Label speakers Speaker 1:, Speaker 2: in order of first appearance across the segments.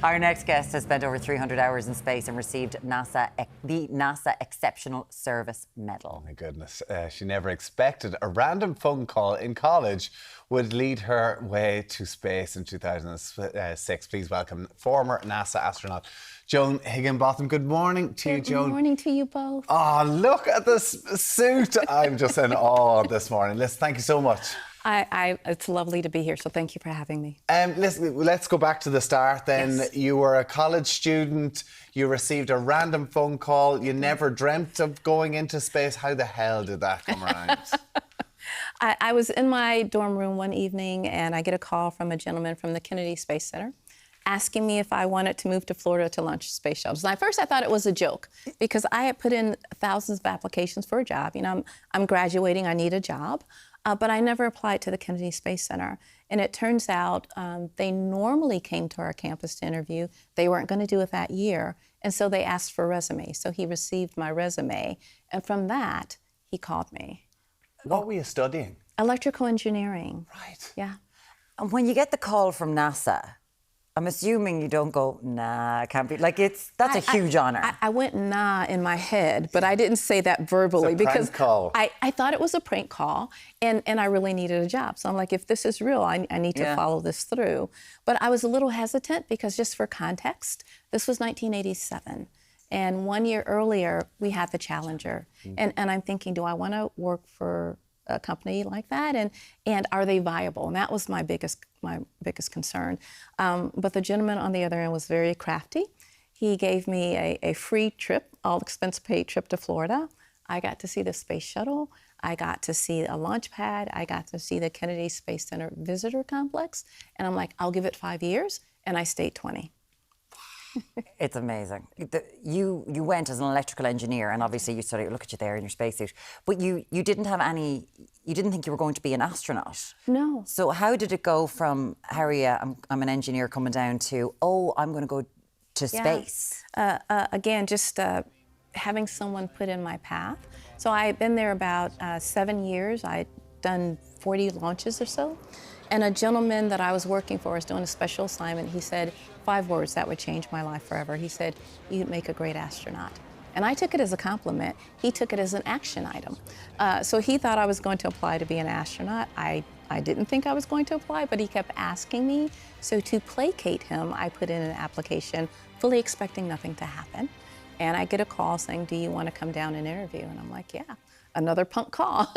Speaker 1: Our next guest has spent over 300 hours in space and received the NASA Exceptional Service Medal.
Speaker 2: Oh my goodness, she never expected a random phone call in college would lead her way to space in 2006. Please welcome former NASA astronaut Joan Higginbotham. Good morning to you, Joan.
Speaker 3: Good morning to you both.
Speaker 2: Oh, look at this suit. I'm just in awe this morning. Listen, thank you so much.
Speaker 3: It's lovely to be here, so thank you for having me.
Speaker 2: Let's go back to the start then.
Speaker 3: Yes.
Speaker 2: You were a college student, you received a random phone call, you never dreamt of going into space. How the hell did that come around?
Speaker 3: I was in my dorm room one evening and I get a call from a gentleman from the Kennedy Space Center asking me if I wanted to move to Florida to launch space shuttles. And at first I thought it was a joke because I had put in thousands of applications for a job. You know, I'm graduating, I need a job. But I never applied to the Kennedy Space Center. And it turns out they normally came to our campus to interview. They weren't going to do it that year. And so they asked for a resume. So he received my resume. And from that, he called me.
Speaker 2: What were you studying?
Speaker 3: Electrical engineering.
Speaker 2: Right.
Speaker 3: Yeah.
Speaker 1: And when you get the call from NASA, I'm assuming you don't go, nah, it can't be. Like, that's a huge honor.
Speaker 3: I went nah in my head, but I didn't say that verbally
Speaker 2: It's a prank
Speaker 3: because
Speaker 2: call.
Speaker 3: I thought it was a prank call and I really needed a job. So I'm like, if this is real, I need to follow this through. But I was a little hesitant because just for context, this was 1987. And 1 year earlier, we had the Challenger. And I'm thinking, do I want to work for a company like that, and are they viable? And that was my biggest concern. But the gentleman on the other end was very crafty. He gave me a free trip, all expense paid trip to Florida. I got to see the space shuttle. I got to see a launch pad. I got to see the Kennedy Space Center visitor complex. And I'm like, I'll give it 5 years, and I stayed 20.
Speaker 1: It's amazing. You went as an electrical engineer, and obviously you studied. Look at you there in your spacesuit. But you didn't have any. You didn't think you were going to be an astronaut.
Speaker 3: No.
Speaker 1: So how did it go from Harry, I'm an engineer, coming down to I'm going to go to space?
Speaker 3: Again, just having someone put in my path. So I had been there about 7 years. I'd done 40 launches or so. And a gentleman that I was working for was doing a special assignment. He said 5 words that would change my life forever. He said, "You'd make a great astronaut." And I took it as a compliment. He took it as an action item. So he thought I was going to apply to be an astronaut. I didn't think I was going to apply, but he kept asking me. So to placate him, I put in an application, fully expecting nothing to happen. And I get a call saying, "Do you want to come down and interview?" And I'm like, yeah. Another punk call.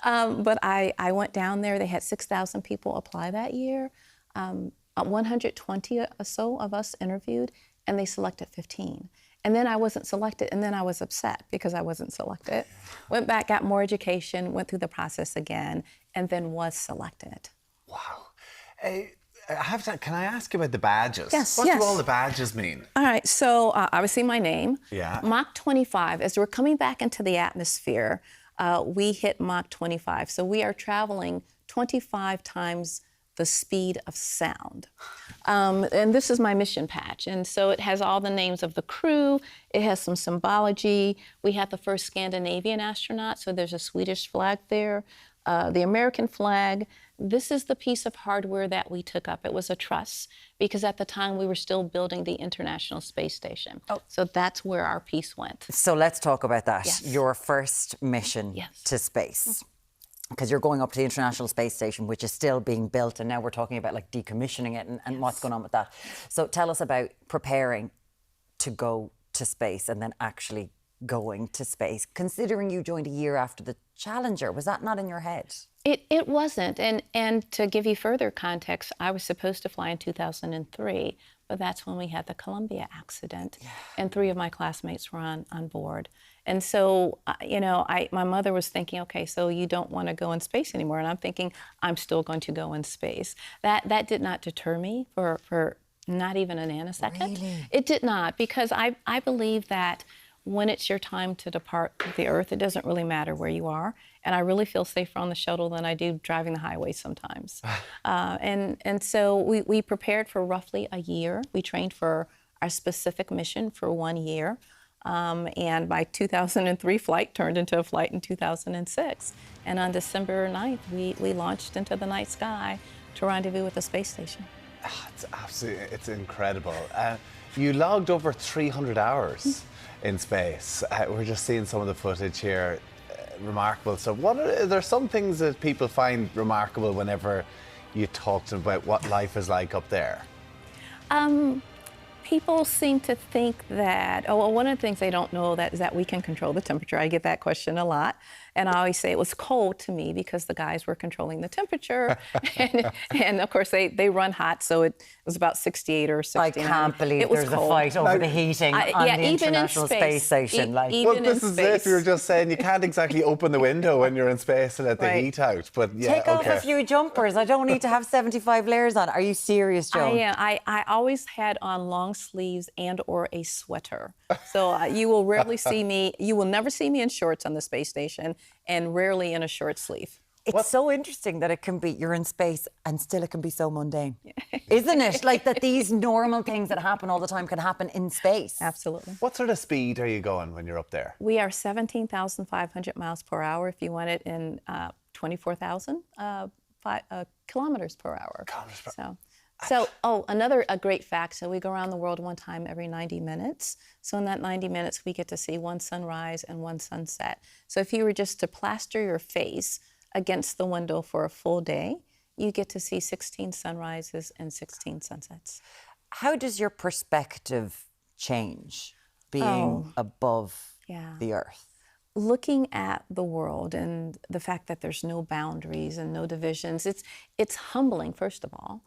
Speaker 3: But I went down there. They had 6,000 people apply that year. 120 or so of us interviewed, and they selected 15. And then I wasn't selected, and then I was upset because I wasn't selected. Went back, got more education, went through the process again, and then was selected.
Speaker 2: Wow. Can I ask you about the badges?
Speaker 3: Yes,
Speaker 2: What
Speaker 3: yes.
Speaker 2: do all the badges mean?
Speaker 3: All right, so obviously my name.
Speaker 2: Yeah.
Speaker 3: Mach 25, as we're coming back into the atmosphere, we hit Mach 25. So we are traveling 25 times the speed of sound. And this is my mission patch. And so it has all the names of the crew. It has some symbology. We had the first Scandinavian astronaut, so there's a Swedish flag there. The American flag. This is the piece of hardware that we took up. It was a truss because at the time we were still building the International Space Station. So that's where our piece went.
Speaker 1: So let's talk about that.
Speaker 3: Yes.
Speaker 1: Your first mission to space. Because you're going up to the International Space Station, which is still being built, and now we're talking about like decommissioning it and what's going on with that. So tell us about preparing to go to space and then actually going to space, considering you joined a year after the Challenger. Was that not in your head?
Speaker 3: It wasn't. And to give you further context, I was supposed to fly in 2003, but that's when we had the Columbia accident, and 3 of my classmates were on board. And so, my mother was thinking, okay, so you don't want to go in space anymore. And I'm thinking, I'm still going to go in space. That did not deter me for not even a nanosecond.
Speaker 1: Really?
Speaker 3: It did not, because I believe that when it's your time to depart the Earth, it doesn't really matter where you are. And I really feel safer on the shuttle than I do driving the highway sometimes. And so we prepared for roughly a year. We trained for our specific mission for 1 year. And my 2003 flight turned into a flight in 2006. And on December 9th, we launched into the night sky to rendezvous with the space station.
Speaker 2: It's absolutely, it's incredible. You logged over 300 hours in space. We're just seeing some of the footage here. Remarkable. So are there some things that people find remarkable whenever you talk to them about what life is like up there?
Speaker 3: People seem to think that, oh, well, one of the things they don't know is that we can control the temperature. I get that question a lot. And I always say it was cold to me because the guys were controlling the temperature. and of course, they run hot, so it was about 68 or 69.
Speaker 1: I can't believe there's
Speaker 3: cold.
Speaker 1: a fight over the heating on the International Space Station.
Speaker 2: Well, this is if you're just saying you can't exactly open the window when you're in space to let the heat out. But yeah,
Speaker 1: take off a few jumpers. I don't need to have 75 layers on. Are you serious, Joan?
Speaker 3: I always had on long sleeves and or a sweater. So you will rarely see me, you will never see me in shorts on the space station and rarely in a short sleeve.
Speaker 1: It's so interesting that you're in space and still it can be so mundane. Isn't it? Like that these normal things that happen all the time can happen in space.
Speaker 3: Absolutely.
Speaker 2: What sort of speed are you going when you're up there?
Speaker 3: We are 17,500 miles per hour if you want it in 24,000 kilometers per hour. Another great fact, so we go around the world one time every 90 minutes. So in that 90 minutes, we get to see one sunrise and one sunset. So if you were just to plaster your face against the window for a full day, you get to see 16 sunrises and 16 sunsets.
Speaker 1: How does your perspective change being above the Earth?
Speaker 3: Looking at the world and the fact that there's no boundaries and no divisions, it's humbling, first of all.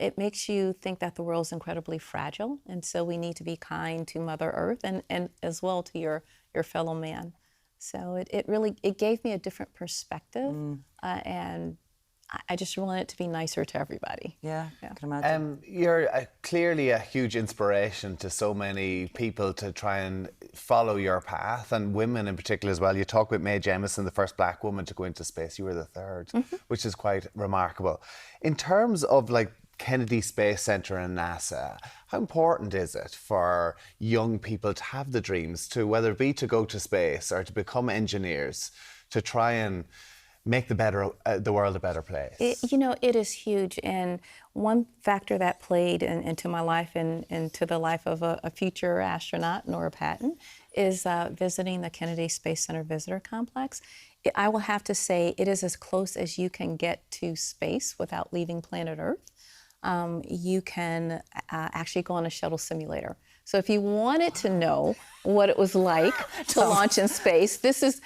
Speaker 3: It makes you think that the world is incredibly fragile, and so we need to be kind to Mother Earth and as well to your fellow man. So it really gave me a different perspective, and I just want it to be nicer to everybody.
Speaker 1: Yeah. I can imagine.
Speaker 2: You're clearly a huge inspiration to so many people to try and follow your path, and women in particular as well. You talk with Mae Jemison, the first black woman to go into space. You were the third, which is quite remarkable. In terms of like Kennedy Space Center and NASA, how important is it for young people to have the dreams to, whether it be to go to space or to become engineers, to try and make the world a better place?
Speaker 3: It is huge. And one factor that played into my life and into the life of a future astronaut, Nora Patton, is visiting the Kennedy Space Center Visitor Complex. I will have to say it is as close as you can get to space without leaving planet Earth. You can actually go on a shuttle simulator. So if you wanted to know what it was like to launch in space, this is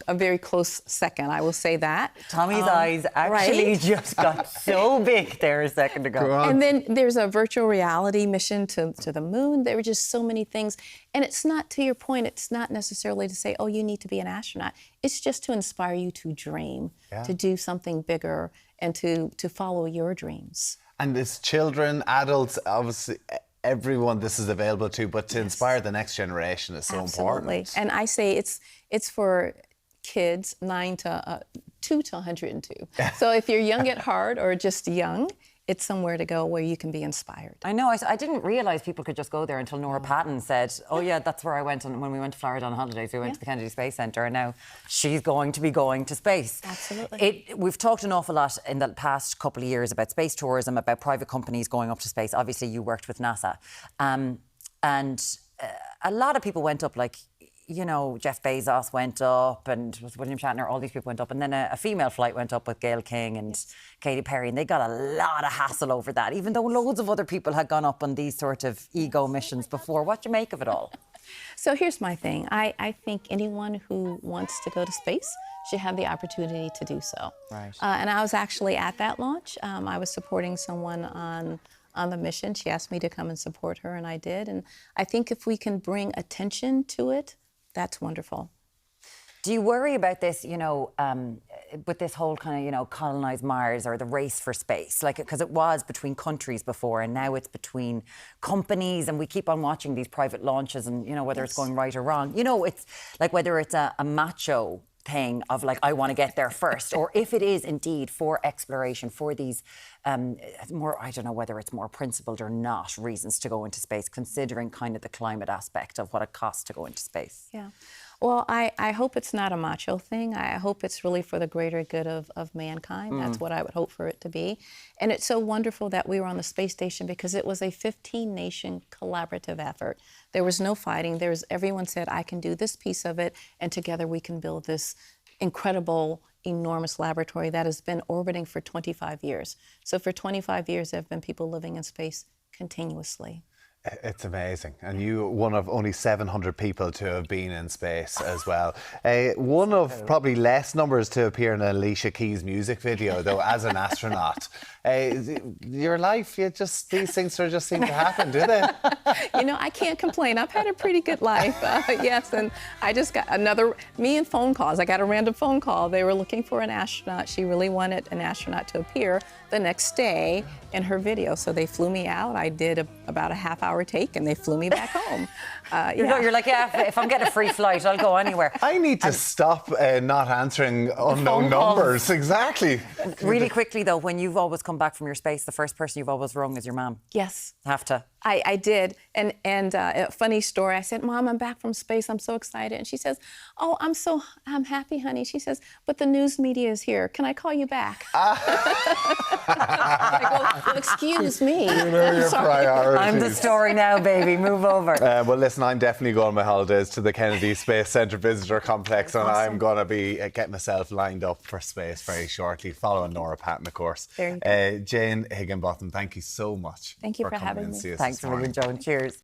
Speaker 3: a very close second. I will say that.
Speaker 1: Tommy's eyes actually just got so big there a second ago.
Speaker 3: And then there's a virtual reality mission to the moon. There were just so many things. And it's not, to your point, it's not necessarily to say, oh, you need to be an astronaut. It's just to inspire you to dream, to do something bigger, and to follow your dreams.
Speaker 2: And it's children, adults, obviously, everyone this is available to, but to inspire the next generation is so important.
Speaker 3: And I say it's for kids 2 to 102. So if you're young at heart or just young, it's somewhere to go where you can be inspired.
Speaker 1: I know. I didn't realise people could just go there until Nora Patton said, oh yeah, that's where I went when we went to Florida on holidays. We went to the Kennedy Space Center, and now she's going to be going to space.
Speaker 3: Absolutely.
Speaker 1: We've talked an awful lot in the past couple of years about space tourism, about private companies going up to space. Obviously, you worked with NASA. And a lot of people went up, like, Jeff Bezos went up, and was William Shatner, all these people went up. And then a female flight went up with Gayle King and Katy Perry, and they got a lot of hassle over that, even though loads of other people had gone up on these sort of ego missions before. What do you make of it all?
Speaker 3: So here's my thing. I think anyone who wants to go to space should have the opportunity to do so.
Speaker 1: Right.
Speaker 3: And I was actually at that launch. I was supporting someone on the mission. She asked me to come and support her, and I did. And I think if we can bring attention to it, that's wonderful.
Speaker 1: Do you worry about this, with this whole kind of, colonise Mars or the race for space? Like, because it was between countries before, and now it's between companies, and we keep on watching these private launches, and, whether it's going right or wrong. It's like whether it's a macho thing of like, I want to get there first, or if it is indeed for exploration, for these more, I don't know whether it's more principled or not, reasons to go into space, considering kind of the climate aspect of what it costs to go into space.
Speaker 3: Yeah. Well, I hope it's not a macho thing. I hope it's really for the greater good of mankind. That's what I would hope for it to be. And it's so wonderful that we were on the space station because it was a 15-nation collaborative effort. There was no fighting. Everyone said, I can do this piece of it, and together we can build this incredible, enormous laboratory that has been orbiting for 25 years. So for 25 years, there have been people living in space continuously.
Speaker 2: It's amazing. And you, one of only 700 people to have been in space as well. One of probably less numbers to appear in an Alicia Keys music video, though, as an astronaut. Your life, these things sort of just seem to happen, do they?
Speaker 3: You know, I can't complain. I've had a pretty good life, yes. And I just got me and phone calls. I got a random phone call. They were looking for an astronaut. She really wanted an astronaut to appear the next day in her video. So they flew me out. I did about a half-hour take, and they flew me back home.
Speaker 1: You're like, yeah, if I'm getting a free flight, I'll go anywhere.
Speaker 2: I need to stop not answering unknown numbers. Exactly.
Speaker 1: Really quickly, though, when you've always come back from your space, the first person you've always rung is your mum.
Speaker 3: Yes.
Speaker 1: Have to.
Speaker 3: I did. And a funny story, I said, Mom, I'm back from space. I'm so excited. And she says, oh, I'm happy, honey. She says, but the news media is here. Can I call you back? I go, well, excuse me.
Speaker 2: You know your priorities.
Speaker 1: I'm the story now, baby. Move over.
Speaker 2: Well, listen, I'm definitely going on my holidays to the Kennedy Space Centre Visitor Complex, and I'm going to be getting myself lined up for space very shortly, following Nora Patton, of course.
Speaker 3: There you go.
Speaker 2: Jane Higginbotham, thank you so much.
Speaker 3: Thank you for
Speaker 2: coming
Speaker 3: having
Speaker 2: and
Speaker 3: me.
Speaker 2: see us
Speaker 1: Thanks
Speaker 2: this
Speaker 1: for
Speaker 2: morning.
Speaker 1: being Joan. Cheers.